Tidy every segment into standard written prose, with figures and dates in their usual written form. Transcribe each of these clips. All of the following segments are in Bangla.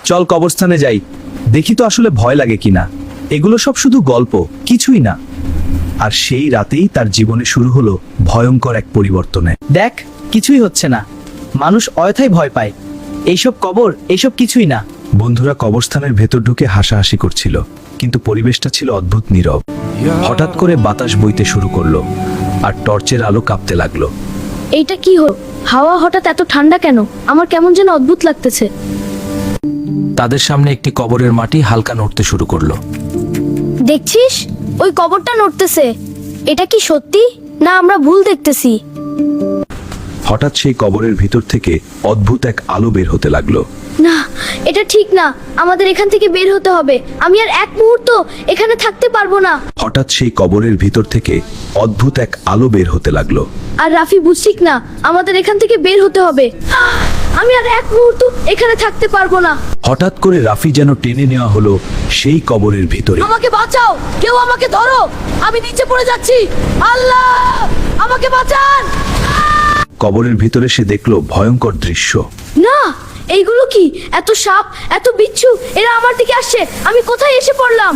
চল কবরস্থানে যাই, দেখি তো আসলে ভয় লাগে কিনা। এগুলো সব শুধু গল্প, কিছুই না। আর সেই রাতেই তার জীবনে শুরু হলো ভয়ঙ্কর এক পরিবর্তনে। দেখ, কিছুই হচ্ছে না, মানুষ অযথাই ভয় পায়। এইসব কবর, এইসব কিছুই না। বন্ধুরা কবরস্থানের ভেতর ঢুকে হাসাহাসি করছিল, কিন্তু পরিবেশটা ছিল অদ্ভুত নীরব। হঠাৎ করে বাতাস বইতে শুরু করলো, আর টর্চের আলো কাঁপতে লাগলো। এইটা কি হলো? হাওয়া হঠাৎ এত ঠান্ডা কেন? আমার কেমন যেন অদ্ভুত লাগতেছে। তাদের সামনে একটি কবরের মাটি হালকা নড়তে শুরু করলো। দেখছিস, ওই কবরটা নড়তেছে। এটা কি সত্যি, না আমরা ভুল দেখতেছি? হঠাৎ সেই কবরের ভিতর থেকে অদ্ভুত এক আলো বের হতে লাগলো। না, এটা ঠিক না। আমাদের এখান থেকে বের হতে হবে। আমি আর এক মুহূর্ত এখানে থাকতে পারবো না। হঠাৎ সেই কবরের ভিতর থেকে অদ্ভুত এক আলো বের হতে লাগলো। আর রাফি, বুঝছিস না, আমাদের এখান থেকে বের হতে হবে। আমি আর এক মুহূর্ত এখানে থাকতে পারবো না। হঠাৎ করে রাফি যেন টেনে নেওয়া হলো সেই কবরের ভিতরে। আমাকে বাঁচাও, কেউ আমাকে ধরো, আমি নিচে পড়ে যাচ্ছি। আল্লাহ, আমাকে বাঁচান। কবরের ভিতরে সে দেখলো ভয়ঙ্কর দৃশ্য। না, এইগুলো কি? এত সাপ, এত বিচ্ছু, এরা আমার দিকে আসছে। আমি কোথায় এসে পড়লাম?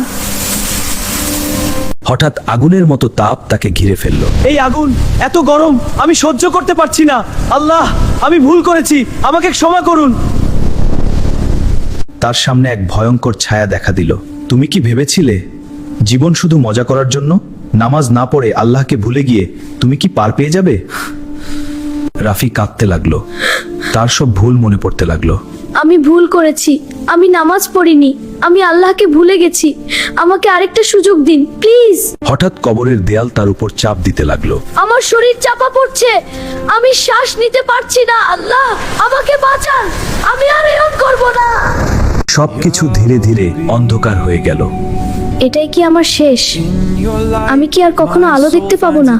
হঠাৎ আগুনের মতো তাপ তাকে ঘিরে ফেললো। এই আগুন এত গরম, আমি সহ্য করতে পারছি না। আল্লাহ, আমি ভুল করেছি, আমাকে ক্ষমা করুন। তার সামনে এক ভয়ঙ্কর ছায়া দেখা দিল। তুমি কি ভেবেছিলে জীবন শুধু মজা করার জন্য? নামাজ না পড়ে আল্লাহকে ভুলে গিয়ে তুমি কি পার পেয়ে যাবে? রাফি কাঁদতে লাগলো, তার সব ভুল মনে পড়তে লাগলো। আমি ভুল করেছি, আমি নামাজ পড়িনি, আমি আল্লাহকে ভুলে গেছি। আমাকে আরেকটা সুযোগ দিন, প্লিজ। হঠাৎ কবরের দেয়াল তার উপর চাপ দিতে লাগলো। আমার শরীর চাপা পড়ছে, আমি শ্বাস নিতে পারছি না। আল্লাহ, আমাকে বাঁচান, আমি আর এরকম করব না। সবকিছু ধীরে ধীরে অন্ধকার হয়ে গেল। এটাই কি আমার শেষ? আমি কি আর কখনো আলো দেখতে পাবো না?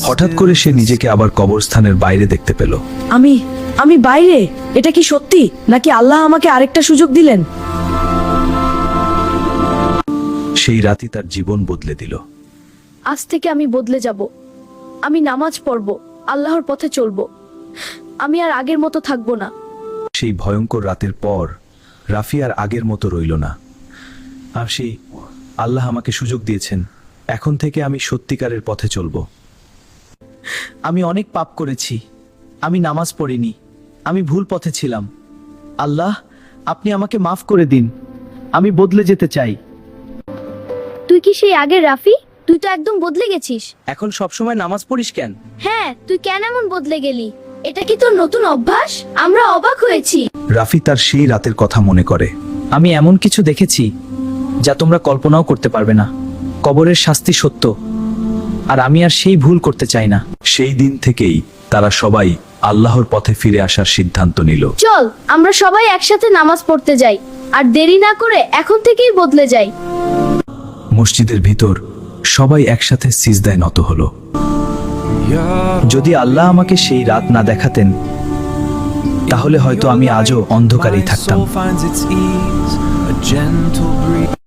হঠাৎ করে সে নিজেকে আবার কবরস্থানের বাইরে দেখতে পেল। আমি বাইরে? এটা কি সত্যি, নাকি আল্লাহ আমাকে আরেকটা সুযোগ দিলেন? সেই রাতই তার জীবন বদলে দিল। আজ থেকে আমি বদলে যাব। আমি নামাজ পড়ব, আল্লাহর পথে চলব। আমি আর আগের মতো থাকবো না। সেই ভয়ঙ্কর রাতের পর রাফি আর আগের মতো রইল না। আর সেই আল্লাহ আমাকে সুযোগ দিয়েছেন, এখন থেকে আমি সত্যিকারের পথে চলবো। আমি অনেক পাপ করেছি, আমি নামাজ পড়িনি, আমি ভুল পথে ছিলাম। আল্লাহ, আপনি আমাকে মাফ করে দিন, আমি বদলে যেতে চাই। তুই কি সেই আগের রাফি? তুই তো একদম বদলে গেছিস। এখন সবসময় নামাজ পড়িস কেন? হ্যাঁ, তুই কেন এমন বদলে গেলি? এটা কি তোর নতুন অভ্যাস? আমরা অবাক হয়েছি। রাফি তার সেই রাতের কথা মনে করে। আমি এমন কিছু দেখেছি যা তোমরা কল্পনাও করতে পারবে না। কবরের শাস্তি সত্য, আর আমি আর সেই ভুল করতে চাই না। সেই দিন থেকেই তারা সবাই আল্লাহর পথে ফিরে আসার সিদ্ধান্ত নিল। চল, আমরা সবাই একসাথে নামাজ পড়তে যাই, আর দেরি না করে এখন থেকেই বদলে যাই। মসজিদের ভিতর সবাই একসাথে সিজদায় নত হলো। যদি আল্লাহ আমাকে সেই রাত না দেখাতেন, তাহলে হয়তো আমি আজও অন্ধকারেই থাকতাম।